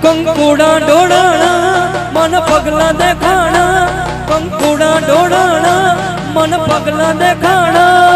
કંકુડા ડોળાણા મન પગલા દેખાણા, કંકુડા ડોળાણા મન પગલા દેખાણા।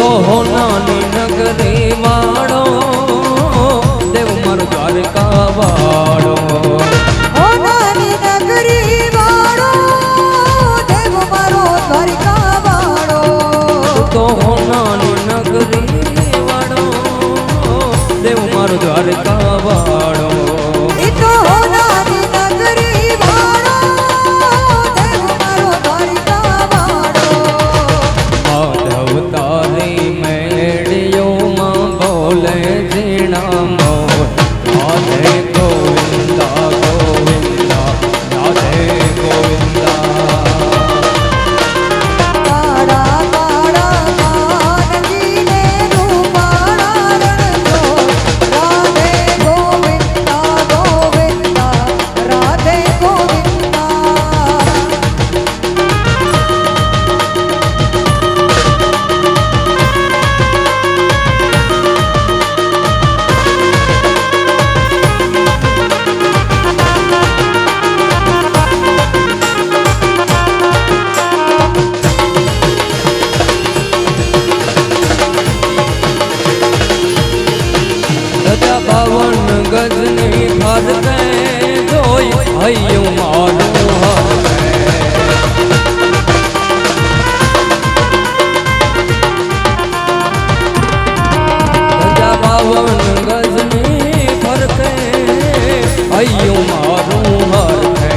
તો હોનાની નગરી વાળો દેવ મારો દ્વારકા વાળો હોનાની નગરી વાળો દેવ મારો દ્વારકા વાળો તો હોનાની નગરી વાળો દેવ મારો દ્વારકા વાળો એ તો હોનાની નગરી વાળો દેવ મારો દ્વારકા વાળો માધવ તારી મેળીઓમાં બોલે ઝીણા મોર રાધે ગોવિંદા ગોવિંદા રાધે ગોવિંદા કાળા કાળા કાનજીને રૂપાળા રણછોડ રાધે ગોવિંદા ગોવિંદા રાધે ગોવિંદા રજા બાવન ગજની ફરતે જોઈ હૈયું મારું હવે રજા બાવન ગજની ફરતે હૈયું મારું હરખે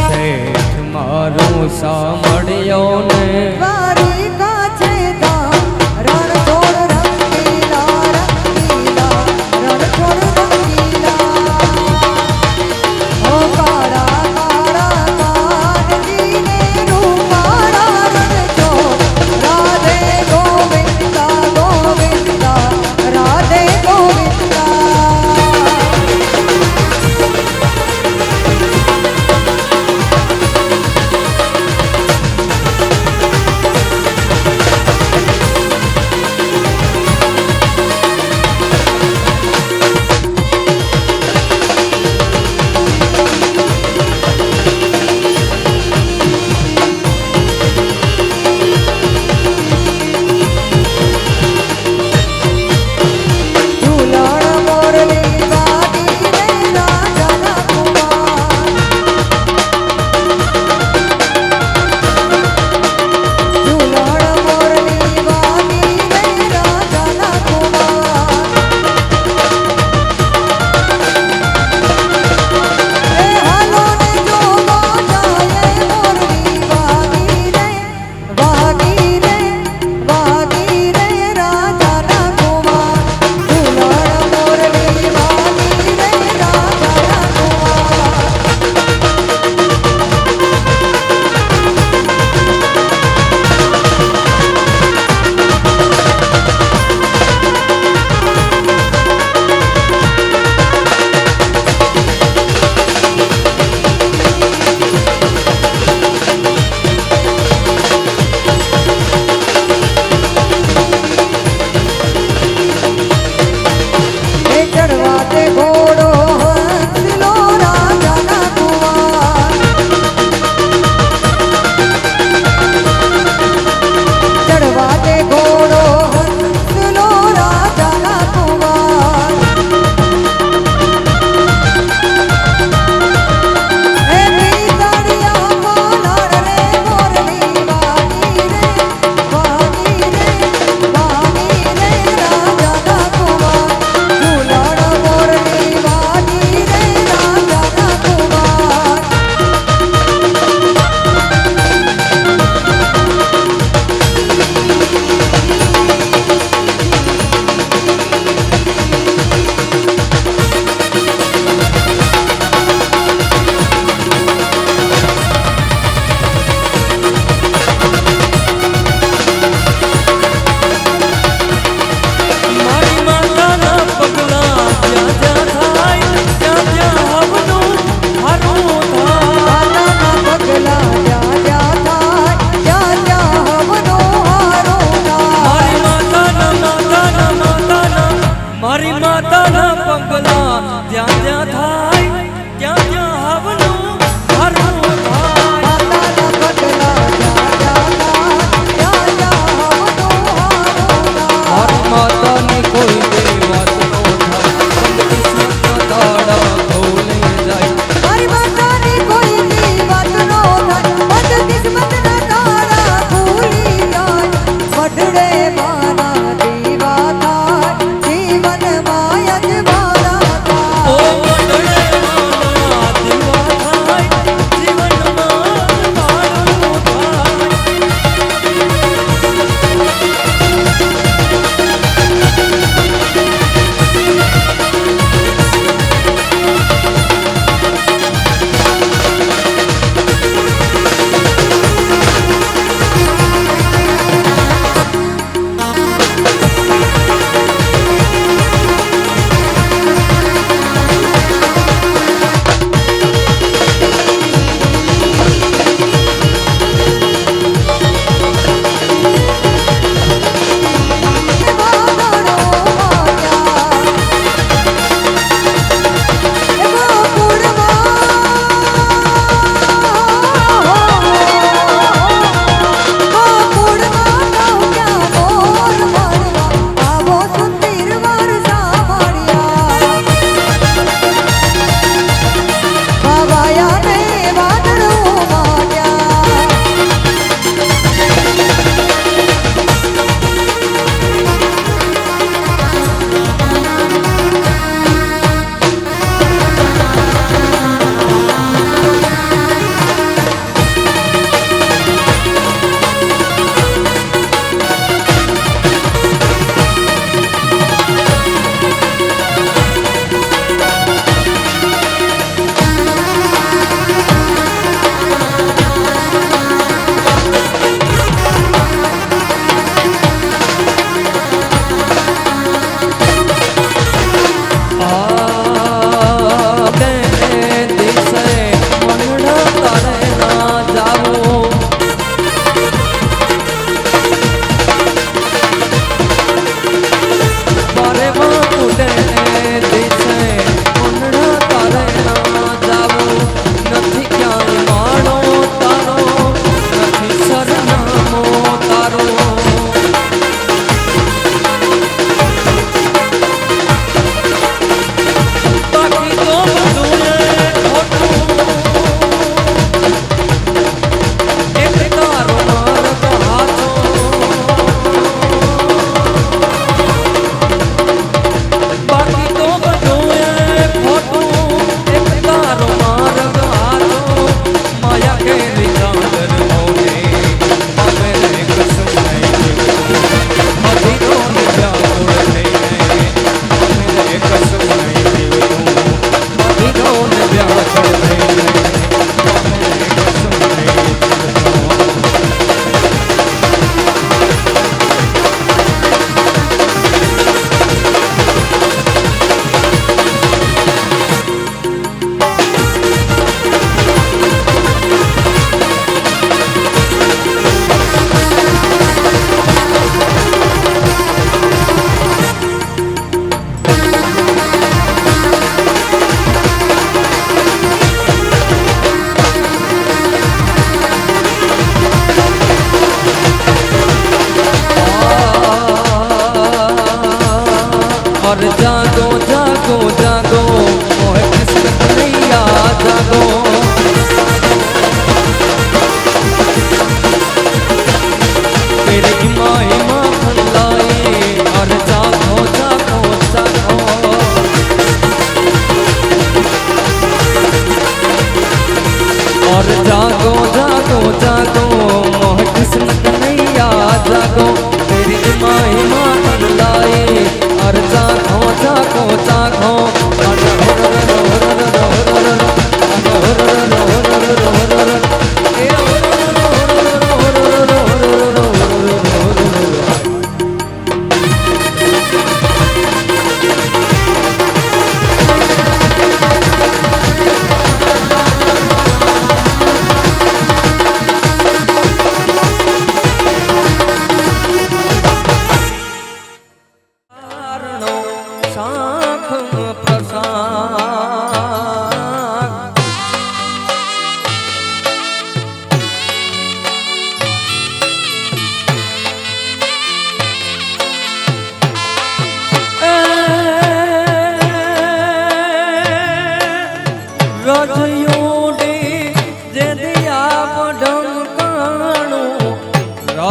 શેઠ મારું સાંભળ્યો ને દ્વારિકા છે ધામ રણછોડ રંગીલા રંગીલા રણછોડ રંગીલા ઓ કાળા કાળા કાનજીને રૂપાળા રણછોડ રાધે ગોવિંદા ગોવિંદા રાધે ગોવિંદા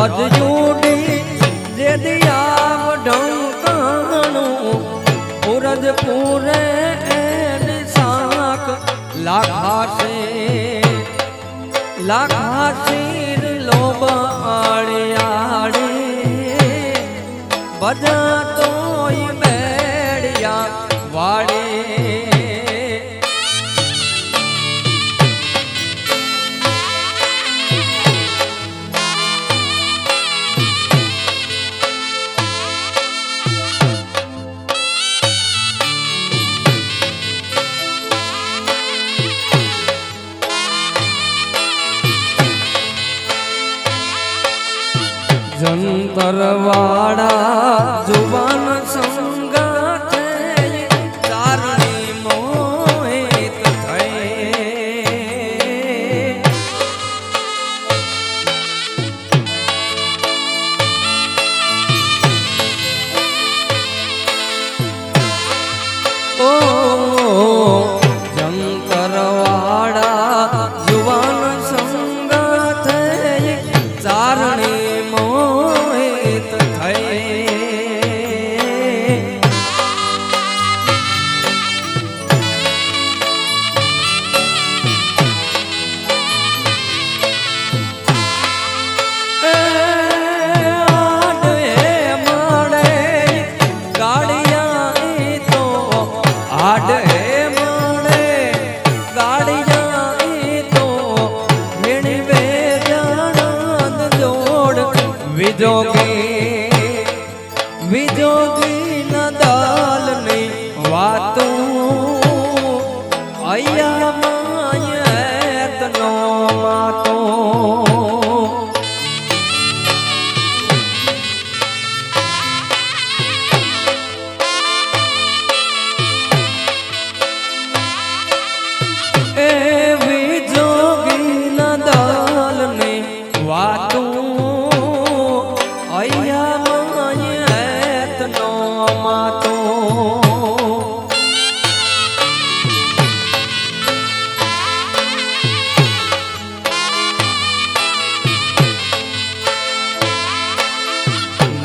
રજયુડી જે દિયા ઢંકાણું પૂરજ પૂરે શાક લાખા શીર લોબાળિયાડે બધા તોય બેડિયા વાડે જંતરવાડા જુવાન સંગાથે ચારણી મોહિત થઈ ઓ જંતરવાડા જુવાન સંગાથે ચારણી વિજોગી નદાલ ની વાતો અયા માયત નો માતો એ વિજોગી નદાલ ની વાતો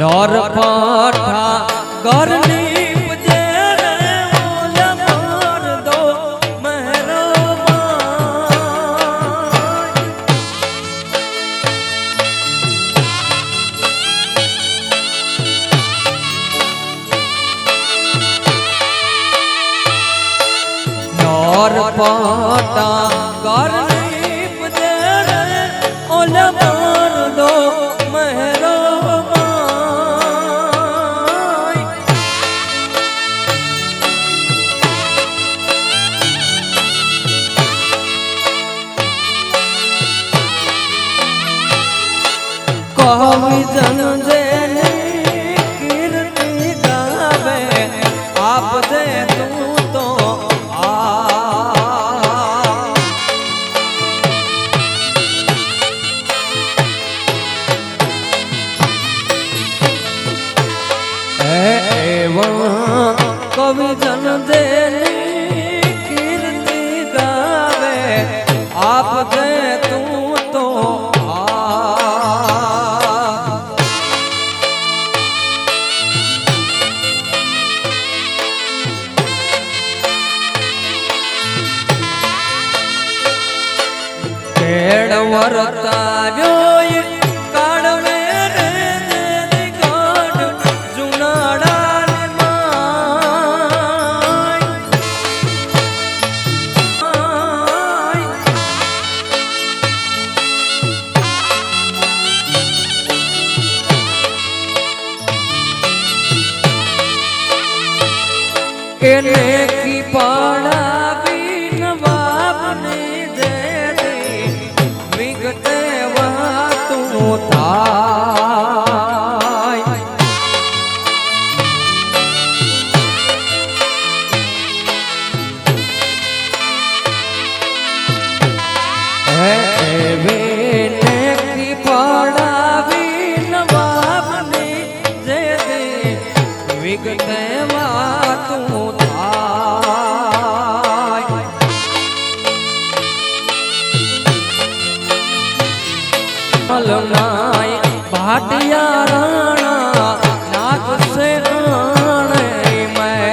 નર પાઠા ઘરની પજેરે ઓલા માર દો મહેરબાન નર પાઠા ઘરની પજેરે ઓલા માર દો કવિ જન જેની કીર્તિ ગાવે આપ દે તું તો એવા કવિ જન જેની કીર્તિ ગાવે આપ દે તું તો વર્તાવ્યો કાળવે રે ગાઢ જુનાડા એને કી પાડાવી નવાબને દે દે વિગતે વાતું થાય એને કી પાડાવી નવાબને દે દે વિગતે વાતું નાય भाटिया राणा नाक से आने मैं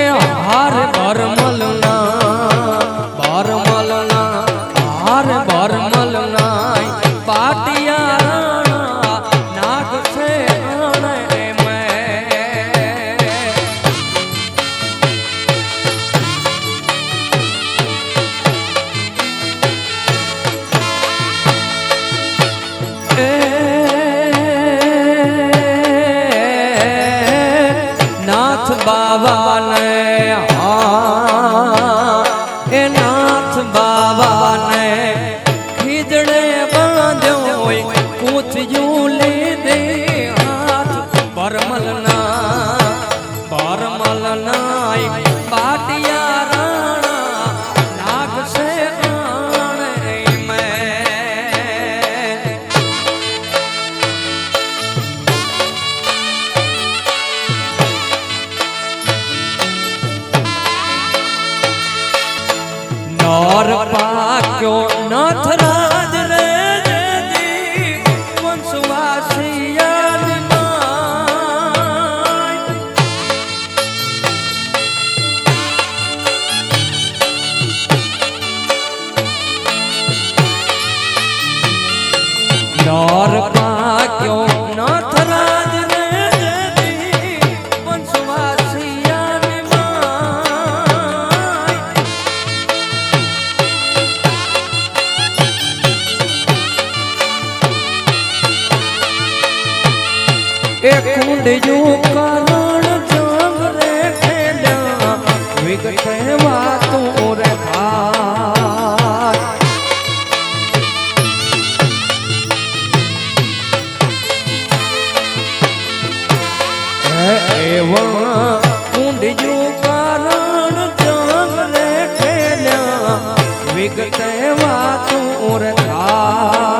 ए हार भरमलना हार भरमलना भाटिया राणा नाक से आने मैं नाथ बाबा ने ए नाथ बाबा ने खीजड़े बांध्यो कुछ यूं ले दे हाथ परमलना बाटिया राणा नाग से आने मैं नौर पाक्यो नाथ राज रे जदी वंशवासिया निमाय नौर पाक्यो नाथ राज रे जदी वंशवासिया निमाय एक कुंडयू कारण जाग रे खेल्या विगत वातों रे भाई एवं कुंडयू कारण जाग रे खेल्या विगत वातों रे भाई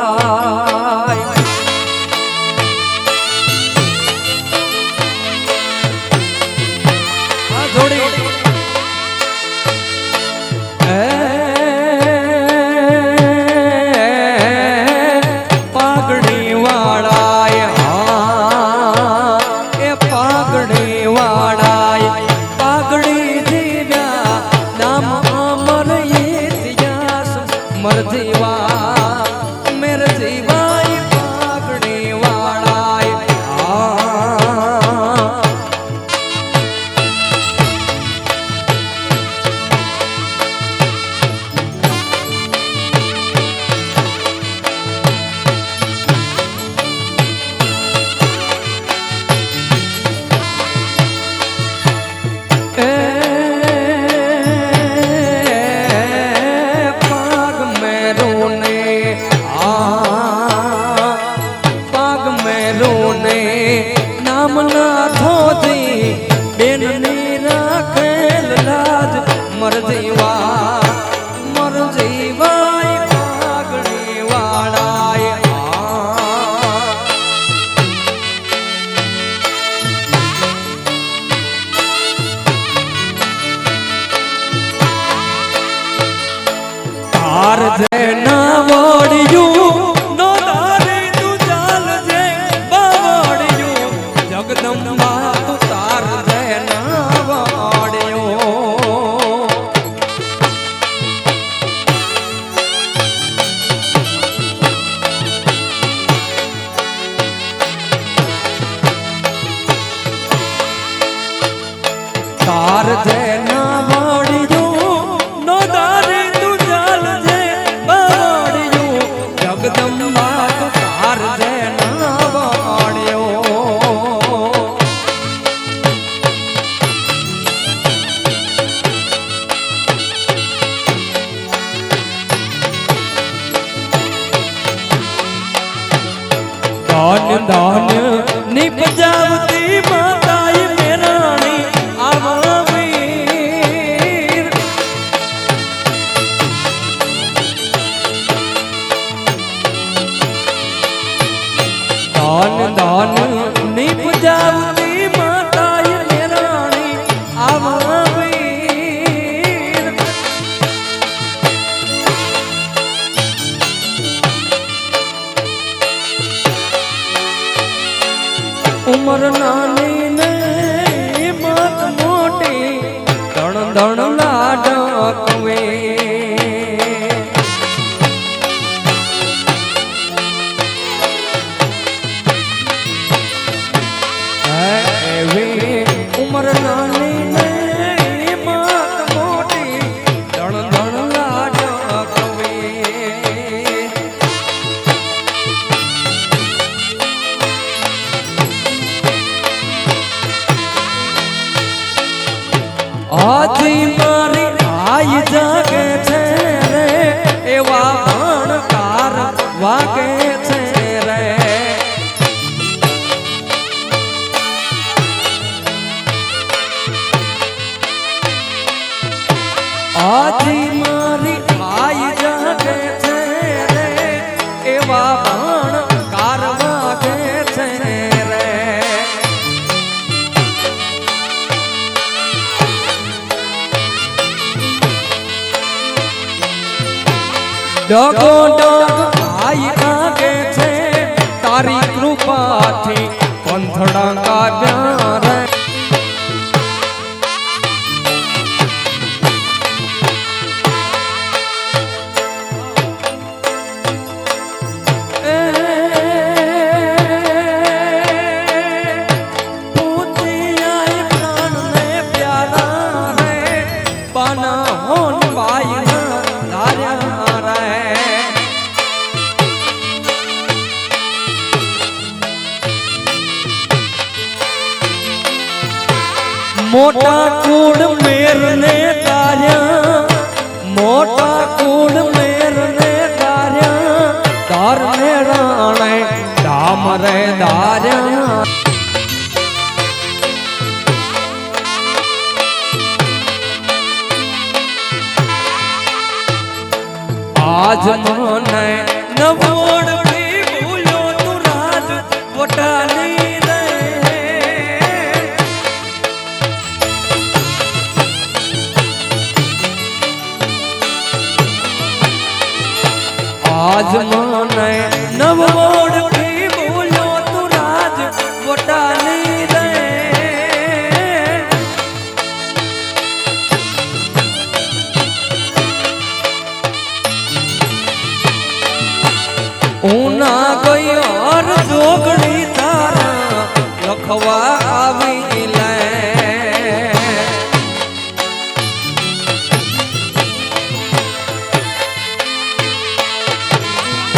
पागड़ी वाड़ाय पागड़ी वाड़ाय पागड़ी दिव्या नाम अमर इतिहास मर जीवा मेरे जीवाय पागड़ी वाड़ाय पाग में रोने नाम ना धोती बेन नीरा खेल लाज मर जीवा पागड़ी वाड़ाय तार जे ना वोड़ियू नो दारे तू चाल जे बावड़ियू जगदम्बा तू तार जे ना वोड़ियू तार जे ना वोड़ियू नो दारे तू चाल जे बावड़ियू जगदम्बा तू तार जे ना वोड़ियू दान दान निपजावती माताई मेरानी आवा वीर दान दान निपजावती माताई मेरानी પર નાની ને હિંમત મોટી ધણ ધણ લાડ્યા કવિ આજી મારી આઈ જાગે છે રે એવા ભણકાર વાગે છે રે આજી મારી આઈ જાગે છે રે એવા ભણકાર વાગે છે રે ડગો ડગ આઈ કાગે છે તારી કૃપાથી પંથડા કાવ્યા રે મોટા કુળ મેર ને તાર્યા મોટા કુળ મેર ને તાર્યા તાર ને રાણે ધામ રે ધાર્યા આજ મને નવોડ ભી ભૂલ્યો તું રાજ વટાની રે આજ મને નવોડ ભી ભૂલ્યો તું રાજ વટાની રે ઉના ગયો હર જોગણી તારા લખવા આવી લે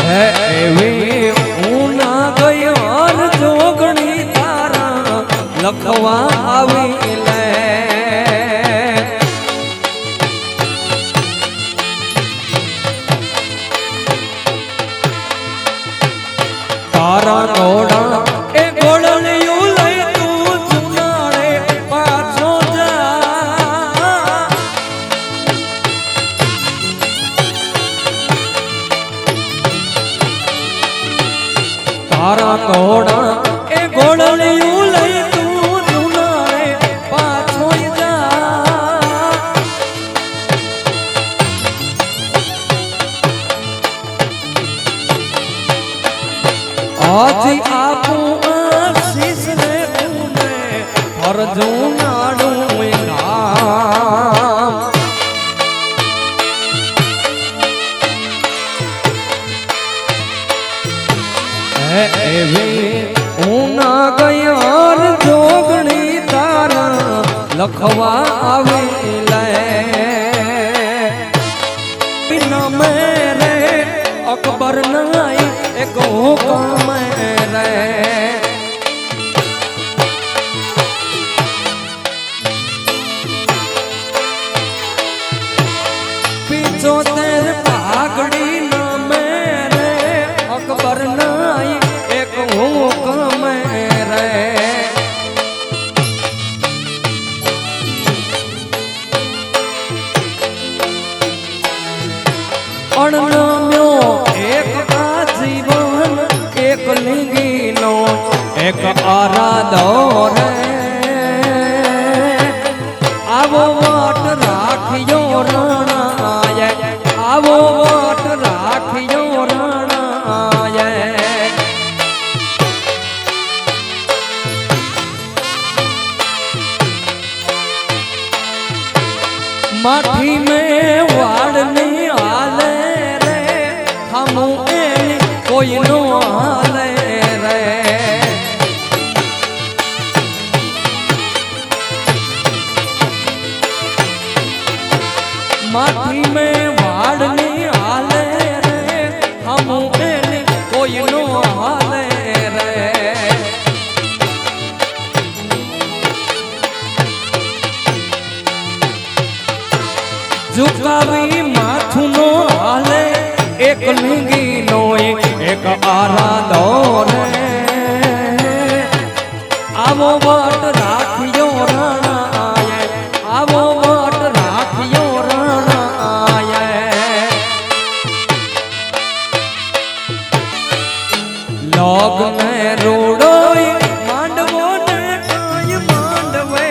એવી ઉના ગયો હર જોગણી તારા લખવા આવી લે તારા ઘોડા એ ઘોડલિયું લઈ તું જુનાળે પાછો જા તારા ઘોડા એ ઘોડલિયું લઈ તું જુનાળે પાછો જા આજી આપું આશીષ ને તુને હરજું નાડું નામ એવી ઉના ગયા જોગણી તારા લખવા આવી લે બિના મેરે અકબર નાઈ એક હુકમ રે પિછોતેર પાઘડી ના મેરે અકબર નાઈ એક હુકમ રે અણનમ્યો એક આજીવન એક લિંગીનો એક આરાધો રે આવો વાટ રાખ્યો રણાય આવો વાટ રાખ્યો રણાય માઠી में વાળની હાલે રે હમું એની કોઈ નો હાલે રે ઝુકાવી માથું નો હાલે એક લીંગી નો એક આરાધો રે આવો વટ રાખ્યો રણાય આવો વટ રાખ્યો રણાય લગ્ન રોડો માંડવો ને કાય માંડવે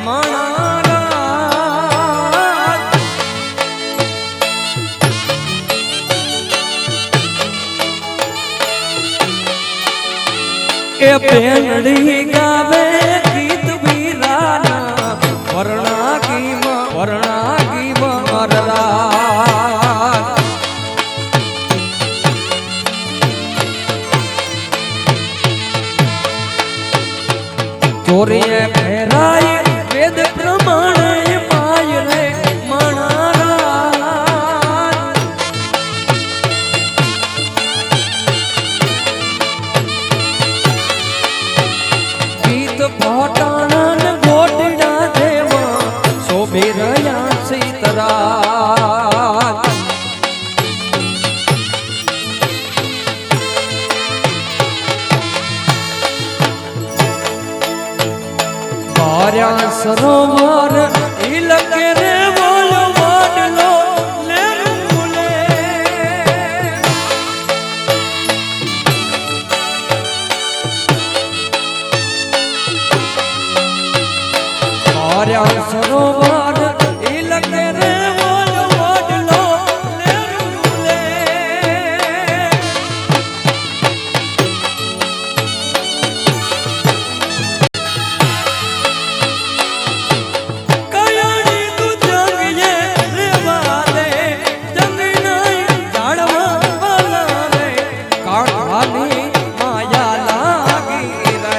માણારા એ પેનડી ગાવે ગીત વીરાના વર્ણાગી વરરા ચોરીએ ફેરાય વેદ પ્રમાણે પાય રે મણારા ગીત પોટાણા ને ગોટડા દેવા શોભી રહ્યા સીતરા બાર્યા સરોવર ઇલકે રે બોલો વાડલો લે રૂલે બાર્યા સરોવર ઇલકે રે બોલો વાડલો લે રૂલે કયાણી તું જંગયે રેવા દે જંગ નહીં જાણવા વાલા રે કાળાની માયા લાગી રે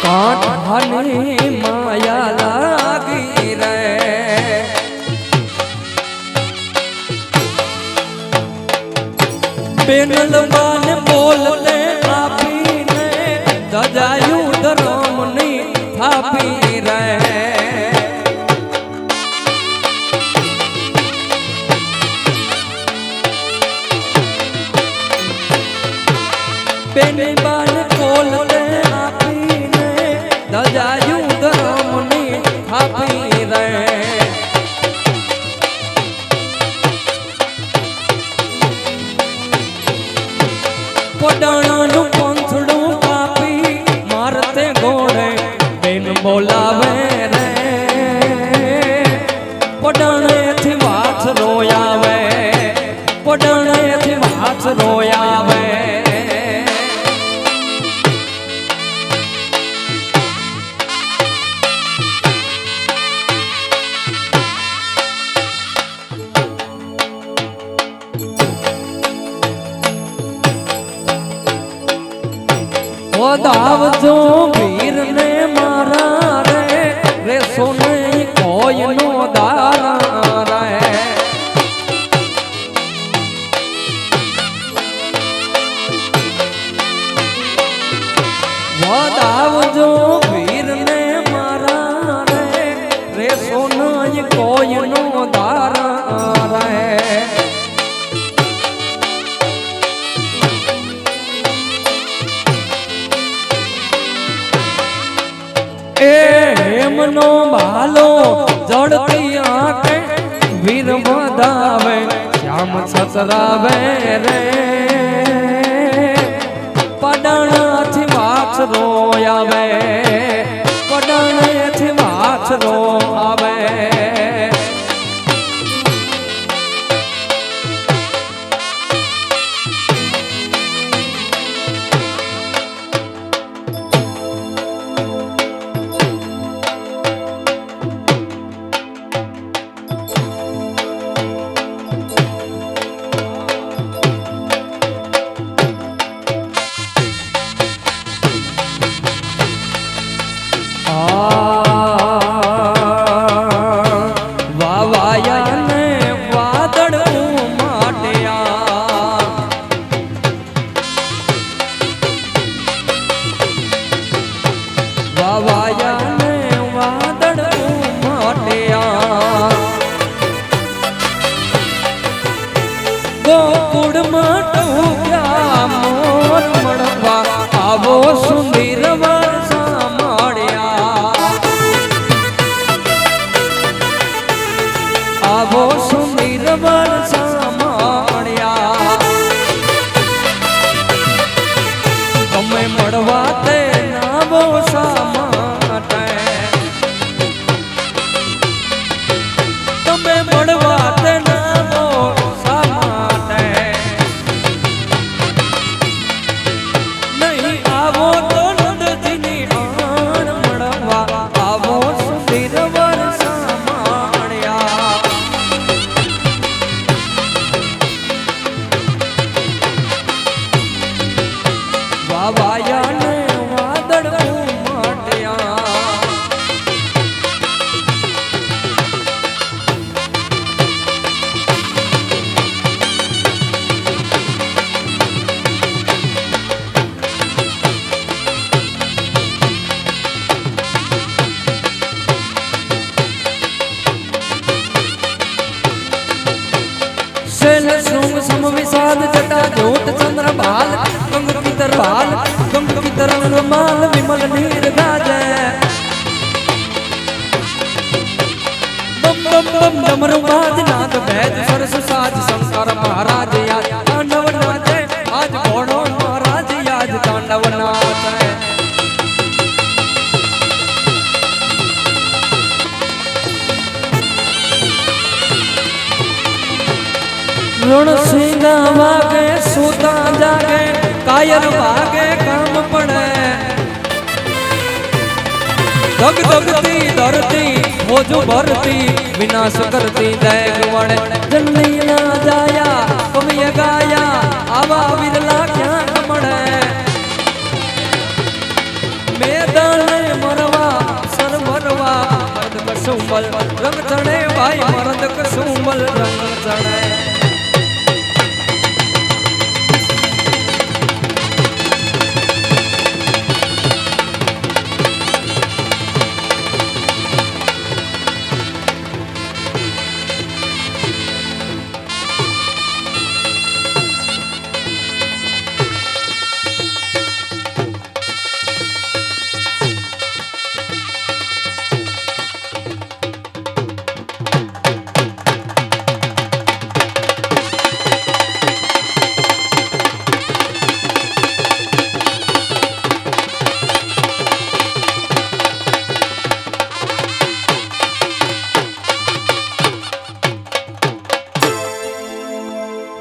કાળાની માયા લાગી રે પેનલ બાન બોલતે આપીને દજાયું ધરમની થાપી રે પેનલ બાન બોલતે આપીને દજાયું ધરમની થાપી રે પડાણાનું પંથડું કાપી મારતે ઘોડે બેન બોલાવે રે પડાણેથી વાછ રોયાવે પડાણેથી વાછ રોયાવે દાવજો વીર ને મારા રે રે સોને કોઈ નો દારા રે દાવજો વીર ને મારા રે રે સોને કોઈ નો દારા રે હેમનો બાલો જડતી આંખે વીર વધાવે શ્યામ છતરાવે રે પડાણાથી વાછ રોયાવે પડાણેથી વાછ રોયાવે ગોકુળમાં ટૂક્યા મોર મળવા આવો સુંદર વર્ષા મળ્યા આવો સુંદર વર્ષા મળ્યા તમે મળવા તે નાવો શા માટે તમે મળવા તે નાવો શા માટે નહીં આવો તો નંદજીની આણ મળવા આવો સુંદર વર્ષા મળ્યા વાવાયા ને વાદળ ઉમટ્યા શૈલ શૃંગ સમ વિષાદ જટા જ્યોત ચંદ્ર બાલ ગંગ પિતર બાલ ગંગ પિતર માલ વિમલ નીર ગાજે બમ બમ બમ ડમરુ બાજ નાદ ભેદ સરસ સાજ શંકર મહારાજ યાદ તાંડવ નાચે આજ ઘોડો મહારાજ યાદ તાંડવ નાચે रणसिंगा वागे सूता जागे कायर वागे काम पड़े दग दगती धरती मोजू भरती विनाश करती देग वड़े जन्नी ना जाया कविय गाया आवा विरला क्या कमड़े मैदान मरवा सर भरवा मर्द कसुंबल रंग चढ़े भाई मर्द कसुंबल रंग चढ़े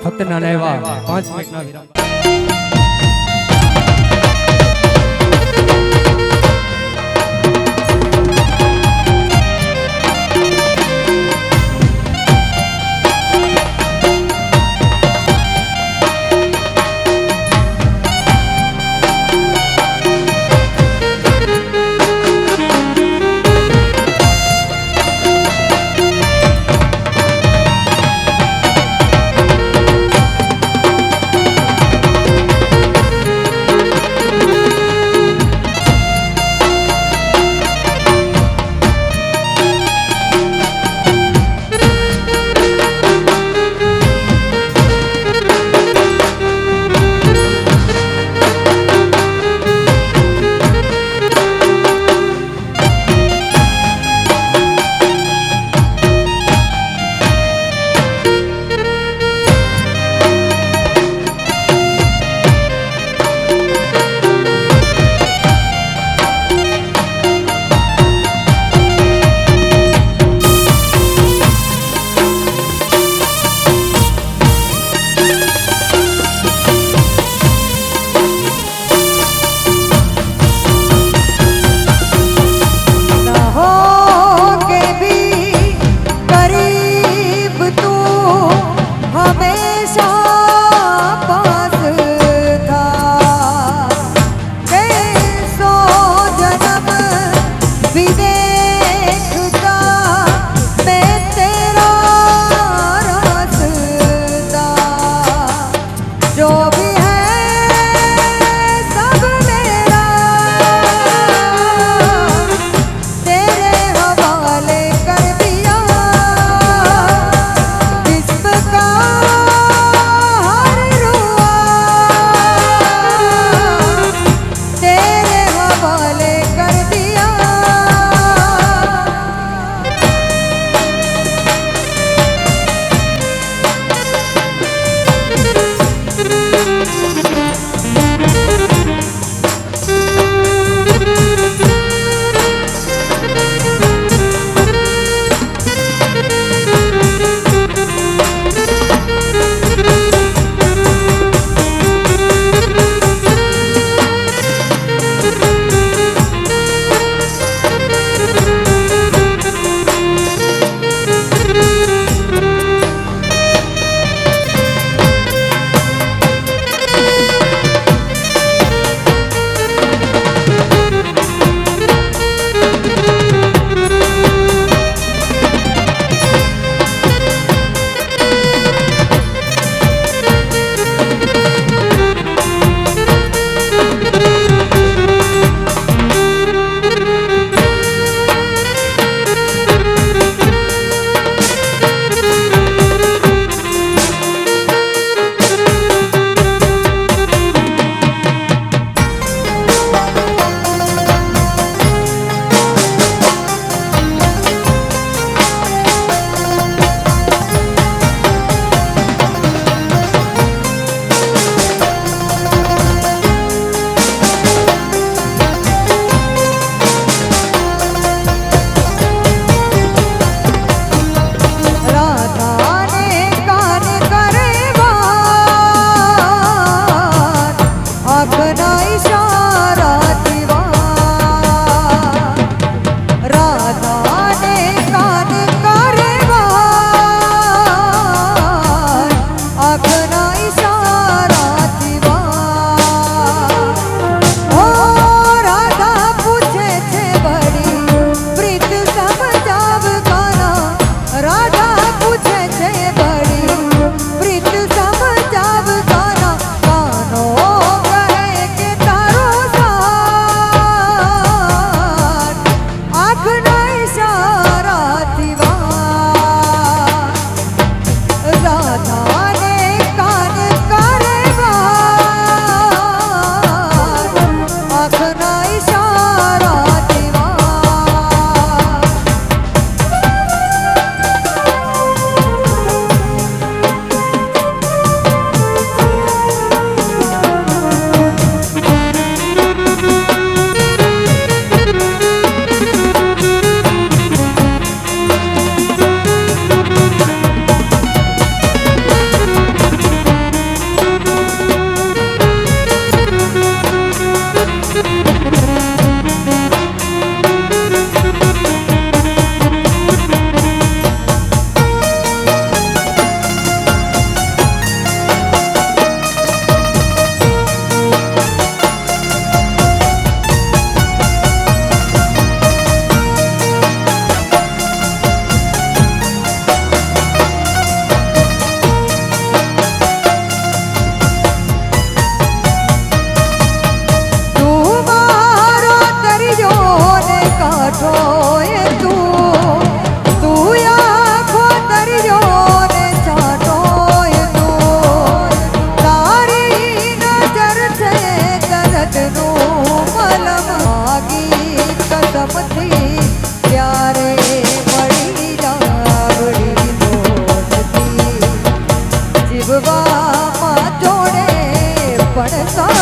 ફક્ત નાના એવા 5 મિનિટના વિરામ જીવવામાં જોડે પણ